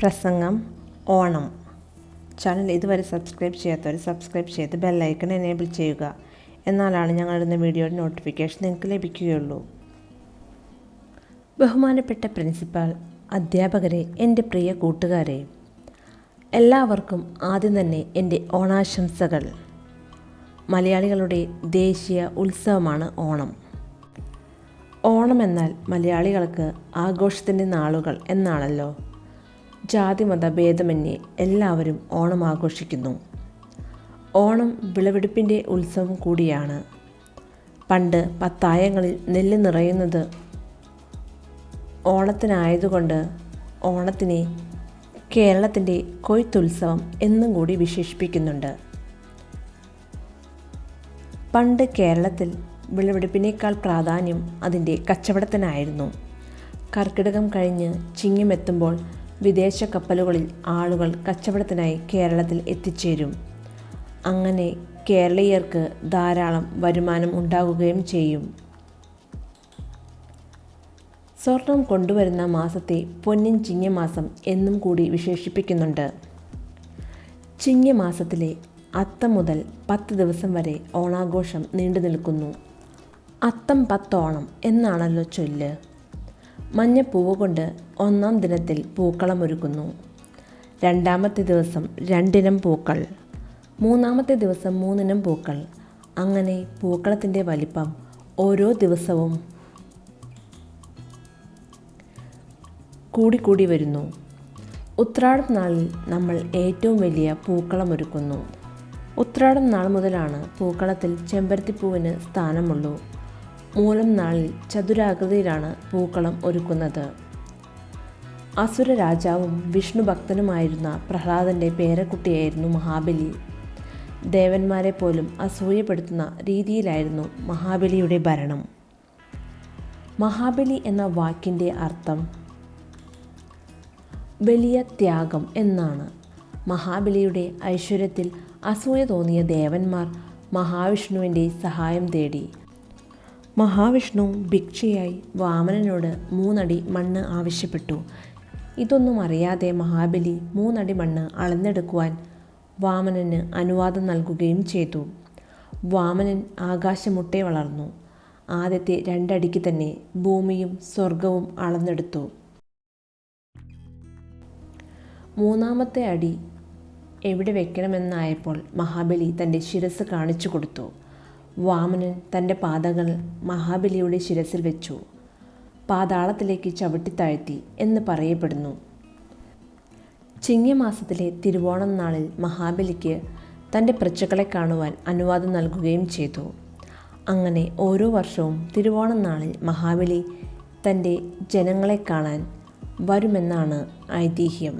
പ്രസംഗം ഓണം. ചാനൽ ഇതുവരെ സബ്സ്ക്രൈബ് ചെയ്യാത്തവർ സബ്സ്ക്രൈബ് ചെയ്ത് ബെല്ലൈക്കൺ എനേബിൾ ചെയ്യുക. എന്നാലാണ് ഞങ്ങളിടുന്ന വീഡിയോയുടെ നോട്ടിഫിക്കേഷൻ നിങ്ങൾക്ക് ലഭിക്കുകയുള്ളൂ. ബഹുമാനപ്പെട്ട പ്രിൻസിപ്പാൾ, അധ്യാപകരെ, എൻ്റെ പ്രിയ കൂട്ടുകാരെ, എല്ലാവർക്കും ആദ്യം തന്നെ എൻ്റെ ഓണാശംസകൾ. മലയാളികളുടെ ദേശീയ ഉത്സവമാണ് ഓണം. ഓണം എന്നാൽ മലയാളികൾക്ക് ആഘോഷത്തിൻ്റെ നാളുകൾ എന്നാണല്ലോ. ജാതിമത ഭേദമന്യേ എല്ലാവരും ഓണം ആഘോഷിക്കുന്നു. ഓണം വിളവെടുപ്പിൻ്റെ ഉത്സവം കൂടിയാണ്. പണ്ട് പത്തായങ്ങളിൽ നെല്ല് നിറയുന്നത് ഓണത്തിനായതുകൊണ്ട് ഓണത്തിനെ കേരളത്തിൻ്റെ കൊയ്ത്തുത്സവം എന്നും കൂടി വിശേഷിപ്പിക്കുന്നുണ്ട്. പണ്ട് കേരളത്തിൽ വിളവെടുപ്പിനേക്കാൾ പ്രാധാന്യം അതിൻ്റെ കച്ചവടത്തിനായിരുന്നു. കർക്കിടകം കഴിഞ്ഞ് ചിങ്ങമെത്തുമ്പോൾ വിദേശ കപ്പലുകളിൽ ആളുകൾ കച്ചവടത്തിനായി കേരളത്തിൽ എത്തിച്ചേരും. അങ്ങനെ കേരളീയർക്ക് ധാരാളം വരുമാനം ഉണ്ടാകുകയും ചെയ്യും. സ്വർണം കൊണ്ടുവരുന്ന മാസത്തെ പൊന്നിൻ ചിങ്ങമാസം എന്നും കൂടി വിശേഷിപ്പിക്കുന്നുണ്ട്. ചിങ്ങമാസത്തിലെ അത്തം മുതൽ 10 ദിവസം വരെ ഓണാഘോഷം നീണ്ടു നിൽക്കുന്നു. അത്തം 10 ഓണം എന്നാണല്ലോ ചൊല്ല്. മഞ്ഞപ്പൂവ് കൊണ്ട് ഒന്നാം ദിനത്തിൽ പൂക്കളമൊരുക്കുന്നു. രണ്ടാമത്തെ ദിവസം 2 ഇനം പൂക്കൾ, മൂന്നാമത്തെ ദിവസം 3 ഇനം പൂക്കൾ. അങ്ങനെ പൂക്കളത്തിൻ്റെ വലിപ്പം ഓരോ ദിവസവും കൂടിക്കൂടി വരുന്നു. ഉത്രാടം നാളിൽ നമ്മൾ ഏറ്റവും വലിയ പൂക്കളമൊരുക്കുന്നു. ഉത്രാടം നാൾ മുതലാണ് പൂക്കളത്തിൽ ചെമ്പരത്തിപ്പൂവിന് സ്ഥാനമുള്ളൂ. മൂലം നാളിൽ ചതുരാകൃതിയിലാണ് പൂക്കളം ഒരുക്കുന്നത്. അസുര രാജാവും വിഷ്ണു ഭക്തനുമായിരുന്ന പ്രഹ്ലാദൻ്റെ പേരക്കുട്ടിയായിരുന്നു മഹാബലി. ദേവന്മാരെ പോലും അസൂയപ്പെടുത്തുന്ന രീതിയിലായിരുന്നു മഹാബലിയുടെ ഭരണം. മഹാബലി എന്ന വാക്കിൻ്റെ അർത്ഥം വലിയ ത്യാഗം എന്നാണ്. മഹാബലിയുടെ ഐശ്വര്യത്തിൽ അസൂയ തോന്നിയ ദേവന്മാർ മഹാവിഷ്ണുവിൻ്റെ സഹായം തേടി. മഹാവിഷ്ണു ഭിക്ഷയായി വാമനനോട് 3 അടി മണ്ണ് ആവശ്യപ്പെട്ടു. ഇതൊന്നും അറിയാതെ മഹാബലി 3 അടി മണ്ണ് അളന്നെടുക്കുവാൻ വാമനന് അനുവാദം നൽകുകയും ചെയ്തു. വാമനൻ ആകാശമുട്ടെ വളർന്നു. ആദ്യത്തെ 2 അടിക്ക് തന്നെ ഭൂമിയും സ്വർഗവും അളന്നെടുത്തു. മൂന്നാമത്തെ അടി എവിടെ വെക്കണമെന്നായപ്പോൾ മഹാബലി തൻ്റെ ശിരസ് കാണിച്ചു കൊടുത്തു. വാമനൻ തൻ്റെ പാദങ്ങൾ മഹാബലിയുടെ ശിരസിൽ വെച്ചു. പാതാളത്തിലേക്ക് ചവിട്ടിത്താഴ്ത്തി എന്ന് പറയപ്പെടുന്നു. ചിങ്ങമാസത്തിലെ തിരുവോണം നാളിൽ മഹാബലിക്ക് തൻ്റെ പ്രജകളെ കാണുവാൻ അനുവാദം നൽകുകയും ചെയ്തു. അങ്ങനെ ഓരോ വർഷവും തിരുവോണം നാളിൽ മഹാബലി തൻ്റെ ജനങ്ങളെ കാണാൻ വരുമെന്നാണ് ഐതിഹ്യം.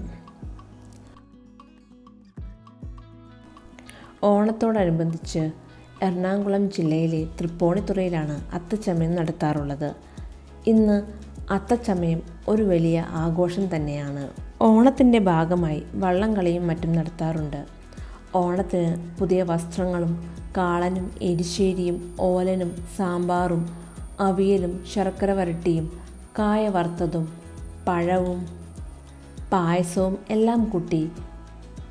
ഓണത്തോടനുബന്ധിച്ച് എറണാകുളം ജില്ലയിലെ തൃപ്പൂണിത്തുറയിലാണ് അത്തച്ചമയം നടത്താറുള്ളത്. ഇന്ന് അത്തച്ചമയം ഒരു വലിയ ആഘോഷം തന്നെയാണ്. ഓണത്തിൻ്റെ ഭാഗമായി വള്ളംകളിയും മറ്റും നടത്താറുണ്ട്. ഓണത്തിന് പുതിയ വസ്ത്രങ്ങളും കാളനും എരിശ്ശേരിയും ഓലനും സാമ്പാറും അവിയലും ശർക്കര വരട്ടിയും കായ വറുത്തതും പഴവും പായസവും എല്ലാം കൂട്ടി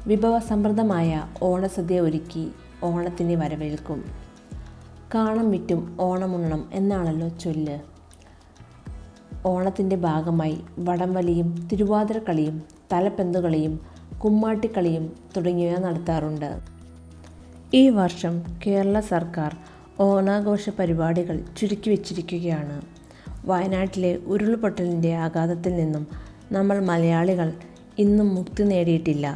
വിഭവസമൃദ്ധമായ ഓണസദ്യ ഒരുക്കി ഓണത്തിനെ വരവേൽക്കും. കാണം വിറ്റും ഓണമുണ്ണണം എന്നാണല്ലോ ചൊല്ല്. ഓണത്തിൻ്റെ ഭാഗമായി വടംവലിയും തിരുവാതിരക്കളിയും തലപ്പന്തുകളിയും കുമ്മാട്ടിക്കളിയും തുടങ്ങിയവ നടത്താറുണ്ട്. ഈ വർഷം കേരള സർക്കാർ ഓണാഘോഷ പരിപാടികൾ ചുരുക്കി വച്ചിരിക്കുകയാണ്. വയനാട്ടിലെ ഉരുൾപൊട്ടലിൻ്റെ ആഘാതത്തിൽ നിന്നും നമ്മൾ മലയാളികൾ ഇന്നും മുക്തി നേടിയിട്ടില്ല.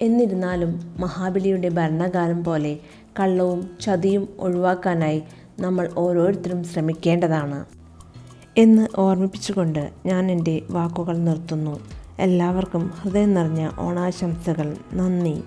എന്നിരുന്നാലും മഹാബലിയുടെ ഭരണകാലം പോലെ കള്ളവും ചതിയും ഒഴിവാക്കാനായി നമ്മൾ ഓരോരുത്തരും ശ്രമിക്കേണ്ടതാണ് എന്ന് ഓർമ്മിപ്പിച്ചുകൊണ്ട് ഞാൻ എൻ്റെ വാക്കുകൾ നിർത്തുന്നു. എല്ലാവർക്കും ഹൃദയം നിറഞ്ഞ ഓണാശംസകൾ. നന്ദി.